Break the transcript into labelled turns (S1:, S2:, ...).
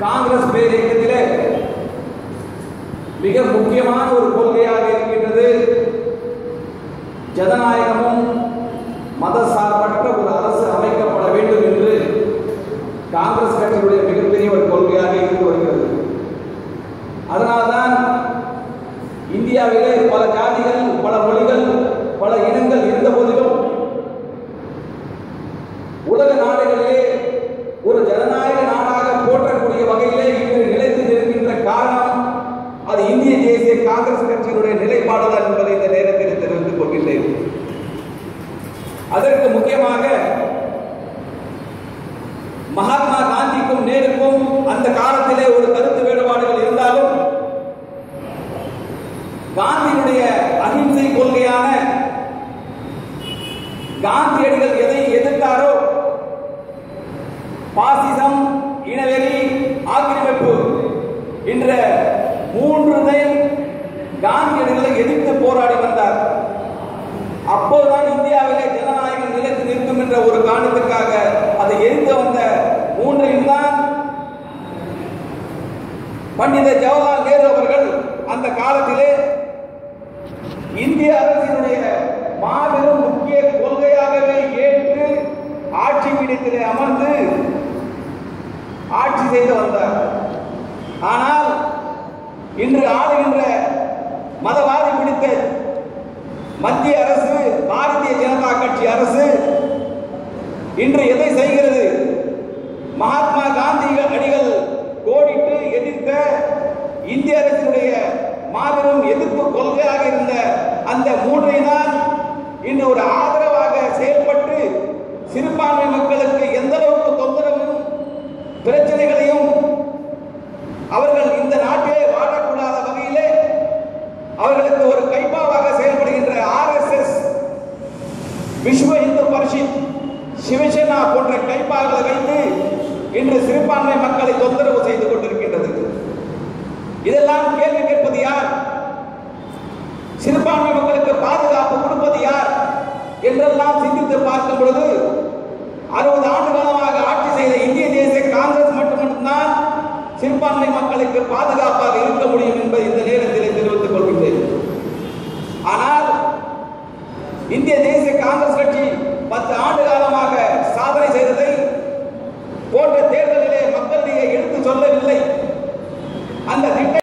S1: காங்கிரஸ் பேர் இயக்கத்திலே மிக முக்கியமான ஒரு கொள்கையாக இருக்கின்றது ஜனநாயகமும் மதசார்பற்ற ஒரு அரசு அமைக்கப்பட வேண்டும் என்று காங்கிரஸ் கட்சியுடைய மிகப்பெரிய ஒரு கொள்கையாக இருந்து வருகிறது. அதனால்தான் இந்தியாவிலே பல ஜாதிகள், பல மொழிகள், பல இனங்கள் இருந்த போதிலும் உலக நாடுகளிலே ஒரு ஜனநாயக நாடாக போற்றக்கூடிய வகையிலே இன்று நிலைத்து நிற்கின்ற காரணம் அது இந்திய தேசிய காங்கிரஸ் கட்சியினுடைய நிலைப்பாடுதான் என்பதை இந்த நேரத்தில் தெரிவித்துக் கொள்கின்றேன். அதற்கு முக்கியமாக மகாத்மா காந்திக்கும் நேருக்கும் அந்த காலத்திலே ஒரு கருத்து வேறுபாடுகள் இருந்தாலும் காந்தியினுடைய அகிம்சை கொள்கையான காந்தியடிகள் எதை எதிர்த்தாரோ பாசிசம், இனவெறி, ஆக்கிரமிப்பு என்ற மூன்றுதை காந்தியடிகளை எதிர்த்து போராடி வந்தார். அப்போதுதான் இந்தியாவிலே ஜனநாயகம் நிலைத்து நிற்கும் என்ற ஒரு காரணத்துக்காக அதை எதிர்த்து வந்த மூன்றையும் தான் பண்டித ஜவஹர்லால் நேரு அவர்கள் அந்த காலத்திலே இந்திய அரசினுடைய மாபெரும் முக்கிய கொள்கையாகவே ஏற்று ஆட்சி பீடத்திலே அமர்ந்து ஆட்சி செய்து வந்தார். ஆனால் இன்று ஆளுகின்ற மதவாதி பிடித்த மத்திய அரசு, பாரதிய ஜனதா கட்சி அரசு இன்று எதை செய்கிறது? மகாத்மா காந்தி அடிகள் கோடிட்டு எதிர்த்த இந்திய அரசினுடைய மாபெரும் எதிர்ப்பு கொள்கையாக இருந்த அந்த மூன்றை தான் இன்று ஒரு ஆதரவாக செயல்பட்டு சிறுபான்மை மக்களுக்கு எந்த அளவுக்கு தொந்தரவும் பிரச்சனைகளையும் அவர்கள் இந்த நாட்டிலே வாழக்கூடாத வகையிலே அவர்களுக்கு ஒரு கைப்பாவாக செயல்படுகின்ற RSS, விஸ்வ இந்து பரிஷத், சிவசேனா போன்ற கைப்பாகளை வைத்து இன்று சிறுபான்மை மக்களை தொந்தரவு செய்து கொண்டிருக்கின்றது. இதெல்லாம் கேள்வி கேட்பது யார்? சிறுபான்மை மக்களுக்கு பாதுகாப்பு கொடுப்பது யார் என்றெல்லாம் சிந்தித்து பார்க்கும் பொழுது 60 ஆண்டு காலமாக ஆட்சி செய்த இந்திய தேசிய காங்கிரஸ் மட்டும்தான் சிறுபான்மை மக்களுக்கு பாதுகாப்பாக